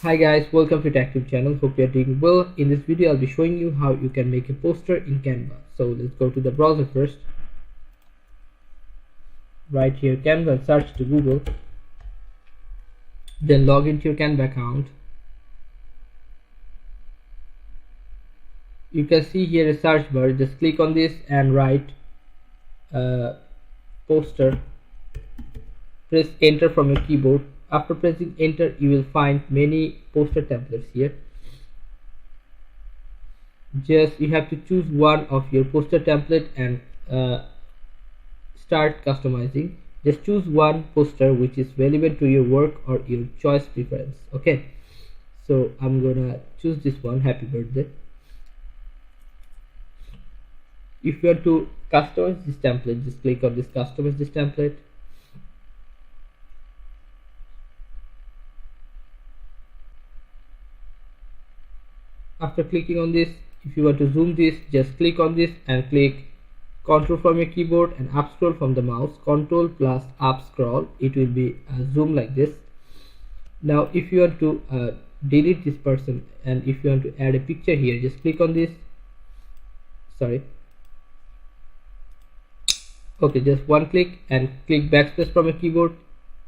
Hi guys, welcome to TechTube channel. Hope you are doing well. In this video I'll be showing you how you can make a poster in Canva. So let's go to the browser first. Right here Canva and search to Google. Then log into your Canva account. You can see here a search bar. Just click on this and write poster. Press enter from your keyboard. After pressing enter you will find many poster templates here. Just you have to choose one of your poster template and start customizing. Just choose one poster which is relevant to your work or your choice preference. Okay, so I'm gonna choose this one, happy birthday. If you want to customize this template, just click on this customize this template. After clicking on this, if you want to zoom this, just click on this and click Control from your keyboard and up scroll from the mouse. Control plus up scroll, it will be zoom like this. Now if you want to delete this person and if you want to add a picture here, just click on this. Okay, just one click and click backspace from your keyboard.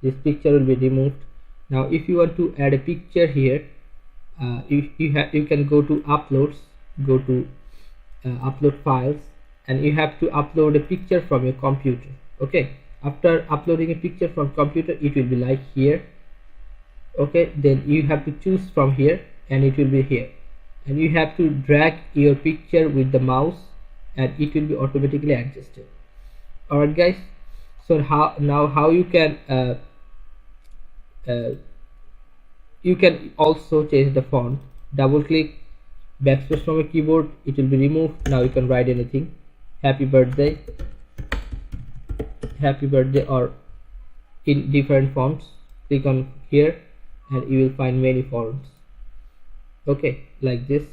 This picture will be removed. Now if you want to add a picture here, you can go to uploads, go to upload files, and you have to upload a picture from your computer. Okay, after uploading a picture from computer, it will be like here. Okay, then you have to choose from here and it will be here, and you have to drag your picture with the mouse and it will be automatically adjusted. Alright guys, so how you can you can also change the font. Double click, backspace from your keyboard, it will be removed. Now you can write anything, happy birthday, or in different fonts. Click on here and you will find many fonts. Okay, like this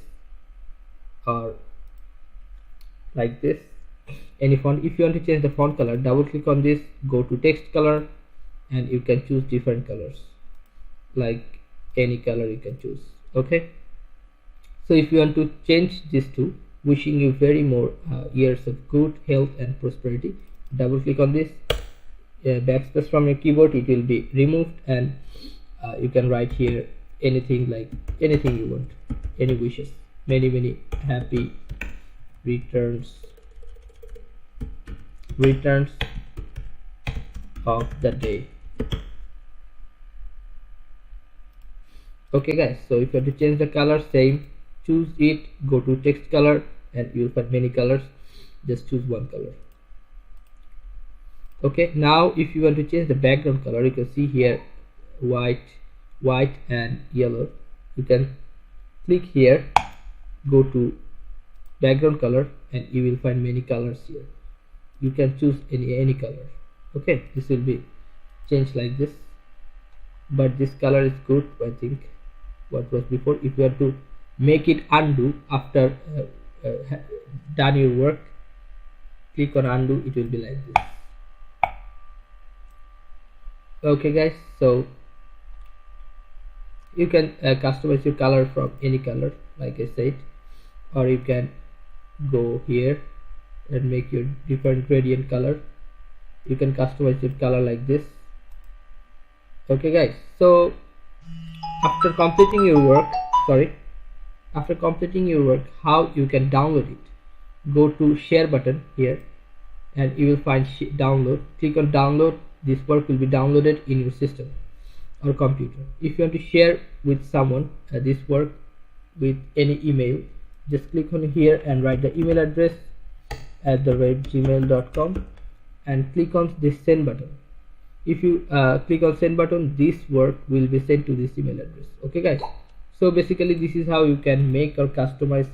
or like this, any font. If you want to change the font color, double click on this, go to text color, and you can choose different colors, like any color you can choose. Okay, so if you want to change this to wishing you very more years of good health and prosperity, double click on this, backspace from your keyboard, it will be removed, and you can write here anything, like anything you want, any wishes, many happy returns of the day. Okay guys, so if you want to change the color, same, choose it, go to text color, and you'll find many colors. Just choose one color. Okay, now if you want to change the background color, you can see here white and yellow. You can click here, go to background color, and you will find many colors here. You can choose any color. Okay, this will be changed like this, but this color is good, I think, what was before. If you want to make it undo after done your work, click on undo, it will be like this. Okay guys, so you can customize your color from any color, like I said, or you can go here and make your different gradient color. You can customize your color like this. Okay guys, so after completing your work, how you can download it, go to share button here and you will find download. Click on download. This work will be downloaded in your system or computer. If you want to share with someone this work with any email, just click on here and write the email address at @gmail.com and click on this send button. If you click on send button, this work will be sent to this email address. Okay guys, so basically this is how you can make or customize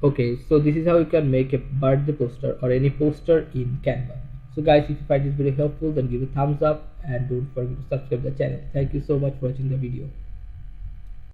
okay, so this is how you can make a birthday poster or any poster in Canva. So guys, if you find this video helpful, then give a thumbs up and don't forget to subscribe the channel. Thank you so much for watching the video.